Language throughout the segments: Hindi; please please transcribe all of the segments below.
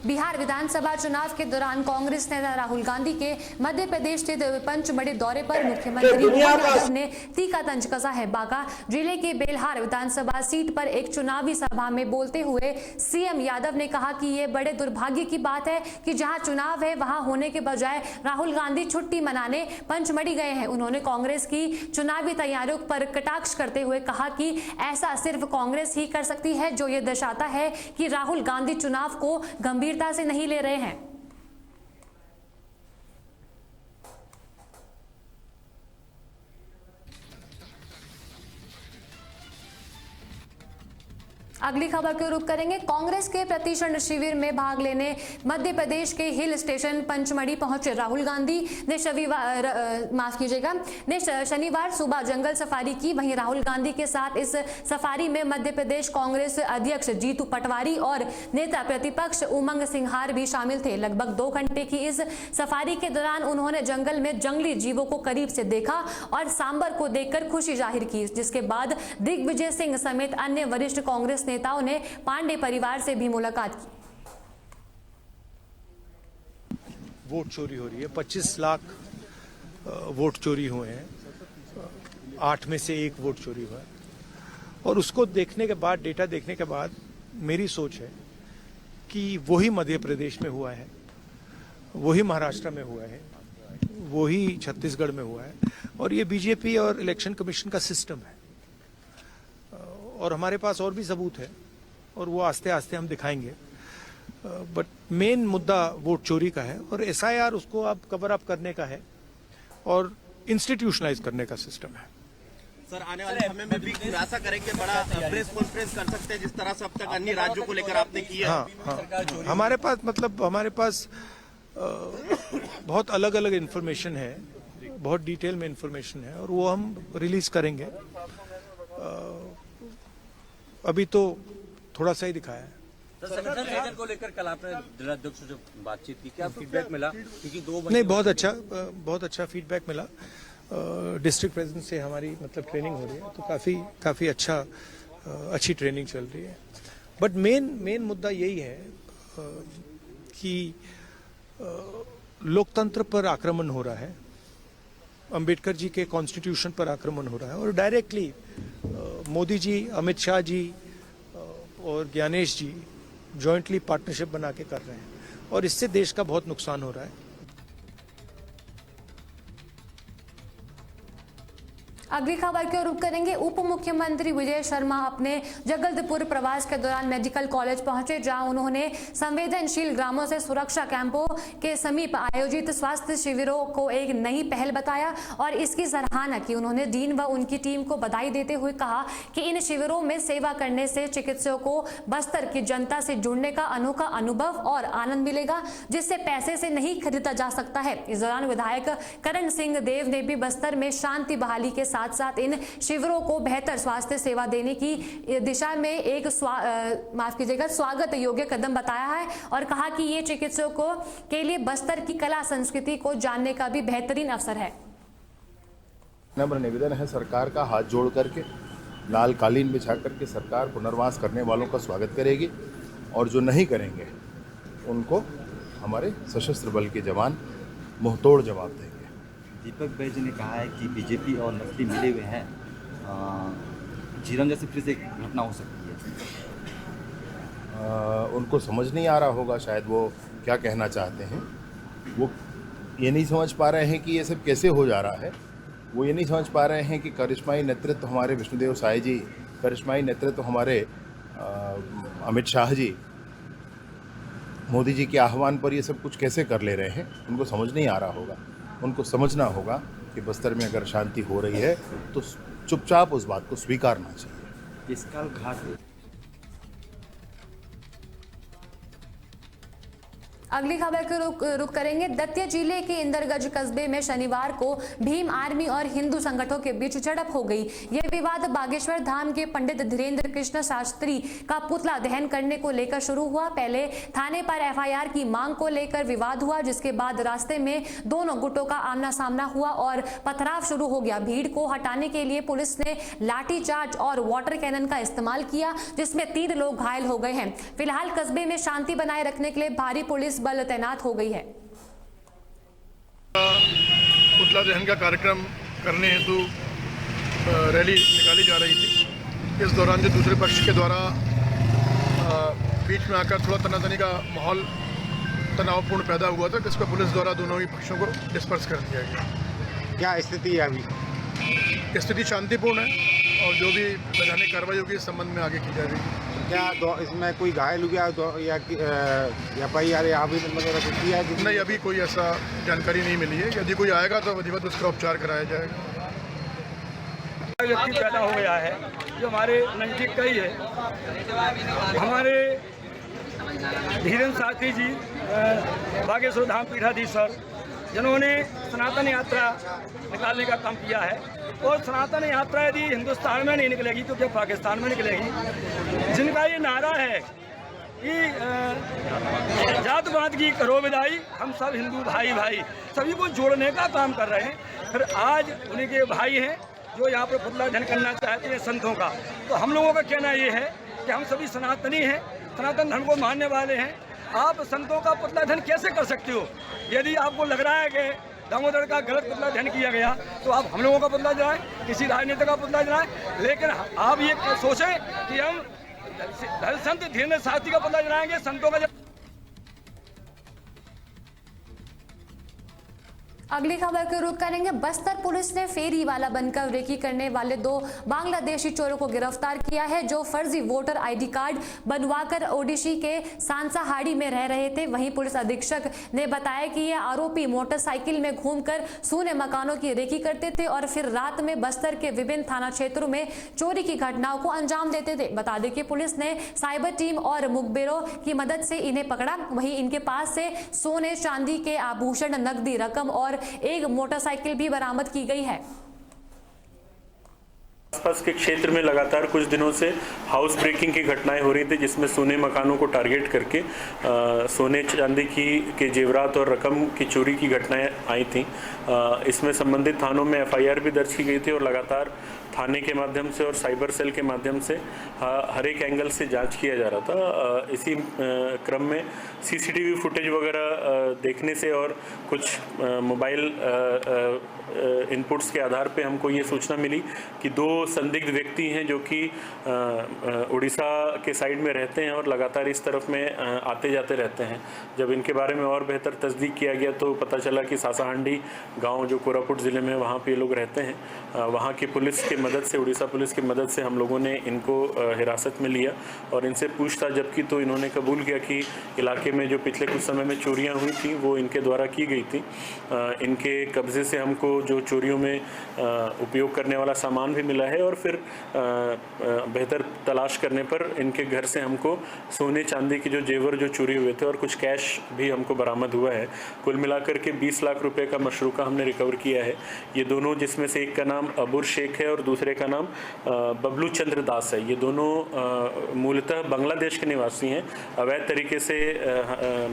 बिहार विधानसभा चुनाव के दौरान कांग्रेस नेता राहुल गांधी के मध्य प्रदेश स्थित पंचमढ़ी दौरे पर मुख्यमंत्री मोदी यादव ने तीखा तंज कसा है। बांका जिले के बेलहार विधानसभा सीट पर एक चुनावी सभा में बोलते हुए सीएम यादव ने कहा कि ये बड़े दुर्भाग्य की बात है कि जहां चुनाव है वहां होने के बजाय राहुल गांधी छुट्टी मनाने पंचमढ़ी गए हैं। उन्होंने कांग्रेस की चुनावी तैयारियों पर कटाक्ष करते हुए कहा कि ऐसा सिर्फ कांग्रेस ही कर सकती है, जो ये दर्शाता है कि राहुल गांधी चुनाव को गंभीरता से नहीं ले रहे हैं। अगली खबर को रुख करेंगे। कांग्रेस के प्रतिशरण शिविर में भाग लेने मध्य प्रदेश के हिल स्टेशन पंचमढ़ी पहुंचे राहुल गांधी ने शनिवार सुबह जंगल सफारी की। वहीं राहुल गांधी के साथ इस सफारी में मध्य प्रदेश कांग्रेस अध्यक्ष जीतू पटवारी और नेता प्रतिपक्ष उमंग सिंघार भी शामिल थे। लगभग 2 घंटे की इस सफारी के दौरान उन्होंने जंगल में जंगली जीवों को करीब से देखा और सांबर को देखकर खुशी जाहिर की, जिसके बाद दिग्विजय सिंह समेत अन्य वरिष्ठ कांग्रेस नेताओं ने पांडे परिवार से भी मुलाकात की। वोट चोरी हो रही है, 25 लाख वोट चोरी हुए हैं, 8 में से 1 वोट चोरी हुआ है। और उसको देखने के बाद, डेटा देखने के बाद मेरी सोच है कि वही मध्य प्रदेश में हुआ है, वही महाराष्ट्र में हुआ है, वही छत्तीसगढ़ में हुआ है और ये बीजेपी और इलेक्शन कमीशन का सिस्टम है। और हमारे पास और भी सबूत है और वो आस्ते आस्ते हम दिखाएंगे। बट मेन मुद्दा वोट चोरी का है और एसआईआर उसको अब कवर अप करने का है और इंस्टीट्यूशनलाइज करने का सिस्टम है। सर, आने वाले समय में भी खुलासा करेंगे, बड़ा प्रेस कॉन्फ्रेंस कर सकते हैं जिस तरह से अब तक अन्य राज्यों को लेकर आपने किया। हाँ, हमारे पास बहुत अलग अलग इन्फॉर्मेशन है, बहुत डिटेल में इन्फॉर्मेशन है और वो हम रिलीज करेंगे। अभी तो थोड़ा सा ही दिखाया है। संगठन को लेकर कल आपने जिलाध्यक्ष से जो बातचीत की, क्या फीडबैक मिला? क्योंकि 2 नहीं, बहुत अच्छा फीडबैक मिला। डिस्ट्रिक्ट प्रेसिडेंट से हमारी ट्रेनिंग हो रही है, तो काफी अच्छी ट्रेनिंग चल रही है। बट मेन मुद्दा यही है कि लोकतंत्र पर आक्रमण हो रहा है, अंबेडकर जी के कॉन्स्टिट्यूशन पर आक्रमण हो रहा है और डायरेक्टली मोदी जी, अमित शाह जी और ज्ञानेश जी जॉइंटली पार्टनरशिप बना के कर रहे हैं और इससे देश का बहुत नुकसान हो रहा है। अगली खबर की ओर रुख करेंगे। उप मुख्यमंत्री विजय शर्मा अपने जगदलपुर प्रवास के दौरान मेडिकल कॉलेज पहुंचे, जहां उन्होंने संवेदनशील ग्रामों से सुरक्षा कैंपों के समीप आयोजित स्वास्थ्य शिविरों को एक नई पहल बताया और इसकी सराहना की। उन्होंने डीन व उनकी टीम को बधाई देते हुए कहा कि इन शिविरों में सेवा करने से चिकित्सकों को बस्तर की जनता से जुड़ने का अनोखा अनुभव और आनंद मिलेगा, जिससे पैसे से नहीं खरीदा जा सकता है। इस दौरान विधायक करण सिंह देव ने भी बस्तर में शांति बहाली के साथ इन शिविरों को बेहतर स्वास्थ्य सेवा देने की दिशा में एक स्वागत योग्य कदम बताया है और कहा कि ये चिकित्सकों के लिए बस्तर की कला संस्कृति को जानने का भी बेहतरीन अवसर है। नम्र निवेदन है सरकार का, हाथ जोड़ करके लाल कालीन बिछा करके सरकार पुनर्वास करने वालों का स्वागत करेगी और जो नहीं करेंगे उनको हमारे सशस्त्र बल के जवान मुंहतोड़ जवाब देंगे। दीपक भाई जी ने कहा है कि बीजेपी और नकली मिले हुए हैं, झीरम जैसे फिर से एक घटना हो सकती है। उनको समझ नहीं आ रहा होगा शायद वो क्या कहना चाहते हैं। वो ये नहीं समझ पा रहे हैं कि ये सब कैसे हो जा रहा है। वो ये नहीं समझ पा रहे हैं कि करिश्माई नेतृत्व हमारे विष्णुदेव साय जी, करिश्माई नेतृत्व हमारे अमित शाह जी, मोदी जी के आह्वान पर ये सब कुछ कैसे कर ले रहे हैं। उनको समझ नहीं आ रहा होगा। उनको समझना होगा कि बस्तर में अगर शांति हो रही है तो चुपचाप उस बात को स्वीकारना चाहिए। इसकाल घाट अगली खबर को रुक करेंगे। दतिया जिले के इंदरगंज कस्बे में शनिवार को भीम आर्मी और हिंदू संगठनों के बीच झड़प हो गई। यह विवाद बागेश्वर धाम के पंडित धीरेन्द्र कृष्ण शास्त्री का पुतला दहन करने को लेकर शुरू हुआ। पहले थाने पर एफआईआर की मांग को लेकर विवाद हुआ, जिसके बाद रास्ते में दोनों गुटों का आमना सामना हुआ और पथराव शुरू हो गया। भीड़ को हटाने के लिए पुलिस ने लाठीचार्ज और वाटर कैनन का इस्तेमाल किया, जिसमें 3 लोग घायल हो गए हैं। फिलहाल कस्बे में शांति बनाए रखने के लिए भारी पुलिस बल तैनात हो गई है। पुतला दहन का कार्यक्रम करने हेतु रैली निकाली जा रही थी। इस दौरान जो दूसरे पक्ष के द्वारा बीच में आकर थोड़ा तनातनी का माहौल तनावपूर्ण पैदा हुआ था, जिस पर पुलिस द्वारा दोनों ही पक्षों को डिस्पर्स कर दिया गया। क्या स्थिति है अभी? स्थिति शांतिपूर्ण है और जो भी वैधानिक कार्रवाई होगी इस संबंध में आगे की जा रही है। क्या इसमें कोई घायल हो गया या एफआईआर या आवेदन वगैरह कुछ किया है? नहीं, अभी कोई ऐसा जानकारी नहीं मिली है। यदि कोई आएगा तो विधिवत उसका उपचार कराया जाएगा। व्यक्ति पैदा हो गया है जो हमारे नज़दीक का ही है। हमारे धीरेन्द्र शास्त्री जी बागेश्वर धाम पीठाधीश्वर, जिन्होंने सनातन यात्रा निकालने का काम किया है। और सनातन यात्रा यदि हिंदुस्तान में नहीं निकलेगी तो क्या पाकिस्तान में निकलेगी। जिनका ये नारा है कि जातवाद की करो विदाई, हम सब हिंदू भाई भाई, सभी को जोड़ने का काम कर रहे हैं। फिर आज उन्हीं के भाई हैं जो यहाँ पर पुतला दहन करना चाहते हैं संतों का। तो हम लोगों का कहना ये है कि हम सभी सनातनी हैं, सनातन धर्म को मानने वाले हैं। आप संतों का पुतला दहन कैसे कर सकते हो? यदि आपको लग रहा है कि दामोदर का गलत पुतला दहन किया गया तो आप हम लोगों का पुतला जलाएं, किसी राजनेता का पुतला जलाएं, लेकिन आप ये सोचें कि हम संत धीरेन्द्र शास्त्री का पुतला जलाएंगे, संतों का। अगली खबर को रुख करेंगे। बस्तर पुलिस ने फेरी वाला बनकर रेकी करने वाले 2 बांग्लादेशी चोरों को गिरफ्तार किया है, जो फर्जी वोटर आईडी कार्ड बनवाकर ओडिशी के सांसाहाड़ी में रह रहे थे। वहीं पुलिस अधीक्षक ने बताया कि ये आरोपी मोटरसाइकिल में घूमकर सूने मकानों की रेकी करते थे और फिर रात में बस्तर के विभिन्न थाना क्षेत्रों में चोरी की घटनाओं को अंजाम देते थे। बता दें कि पुलिस ने साइबर टीम और मुखबिरों की मदद से इन्हें पकड़ा। वहीं इनके पास से सोने चांदी के आभूषण, नकदी रकम और एक मोटरसाइकिल भी बरामद की गई है। आसपास के क्षेत्र में लगातार कुछ दिनों से हाउस ब्रेकिंग की घटनाएं हो रही थी, जिसमें सोने मकानों को टारगेट करके सोने चांदी के जेवरात और रकम की चोरी की घटनाएं आई थी। इसमें संबंधित थानों में एफआईआर भी दर्ज की गई थी और लगातार थाने के माध्यम से और साइबर सेल के माध्यम से हर एक एंगल से जांच किया जा रहा था। इसी क्रम में सीसीटीवी फुटेज वगैरह देखने से और कुछ मोबाइल इनपुट्स के आधार पे हमको ये सूचना मिली कि 2 संदिग्ध व्यक्ति हैं जो कि उड़ीसा के साइड में रहते हैं और लगातार इस तरफ में आते जाते रहते हैं। जब इनके बारे में और बेहतर तस्दीक किया गया तो पता चला कि सासाहांडी गांव जो कोरापुट ज़िले में वहाँ पे ये लोग रहते हैं। वहाँ की पुलिस की मदद से, उड़ीसा पुलिस की मदद से हम लोगों ने इनको हिरासत में लिया और इनसे पूछताछ जब की तो इन्होंने कबूल किया कि इलाके में जो पिछले कुछ समय में चोरियाँ हुई थी वो इनके द्वारा की गई थी। इनके कब्जे से हमको जो चोरियों में उपयोग करने वाला सामान भी मिला है और फिर बेहतर तलाश करने पर इनके घर से हमको सोने चांदी के जो जेवर जो चोरी हुए थे और कुछ कैश भी हमको बरामद हुआ है। कुल मिलाकर के 20 लाख रुपए का मशरूका हमने रिकवर किया है। ये दोनों, जिसमें से एक का नाम अबुर शेख है और दूसरे का नाम बबलू चंद्र दास है, ये दोनों मूलतः बांग्लादेश के निवासी हैं। अवैध तरीके से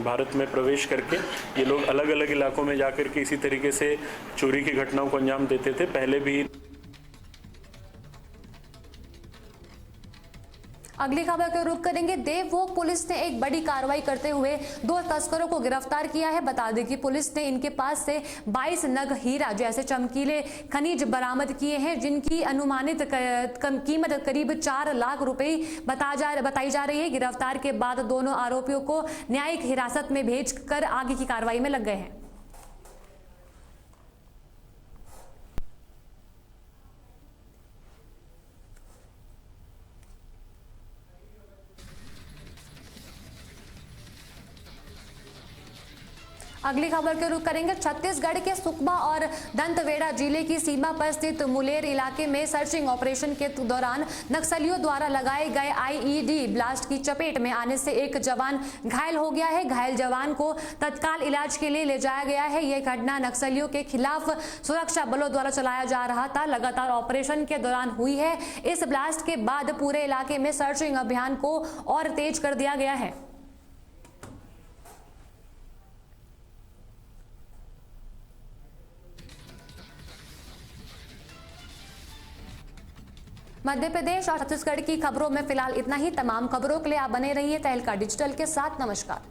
भारत में प्रवेश करके ये लोग अलग अलग इलाकों में जाकर के इसी तरीके से चोरी की घटनाओं को अंजाम देते थे। पहले भी। अगली खबर को रुख करेंगे। देवभोग पुलिस ने एक बड़ी कार्रवाई करते हुए 2 तस्करों को गिरफ्तार किया है। बता दें कि पुलिस ने इनके पास से 22 नग हीरा जैसे चमकीले खनिज बरामद किए हैं, जिनकी अनुमानित कीमत करीब 4 लाख रुपए बताई जा रही है। गिरफ्तार के बाद दोनों आरोपियों को न्यायिक हिरासत में भेजकर आगे की कार्रवाई में लग गए हैं। अगली खबर के रुख करेंगे छत्तीसगढ़ के सुकमा और दंतेवाड़ा जिले की सीमा पर स्थित मुलेर इलाके में सर्चिंग ऑपरेशन के दौरान नक्सलियों द्वारा लगाए गए आईईडी ब्लास्ट की चपेट में आने से एक जवान घायल हो गया है। घायल जवान को तत्काल इलाज के लिए ले जाया गया है। यह घटना नक्सलियों के खिलाफ सुरक्षा बलों द्वारा चलाया जा रहा था लगातार ऑपरेशन के दौरान हुई है। इस ब्लास्ट के बाद पूरे इलाके में सर्चिंग अभियान को और तेज कर दिया गया है। मध्य प्रदेश और छत्तीसगढ़ की खबरों में फिलहाल इतना ही। तमाम खबरों के लिए आप बने रहिए तहलका डिजिटल के साथ। नमस्कार।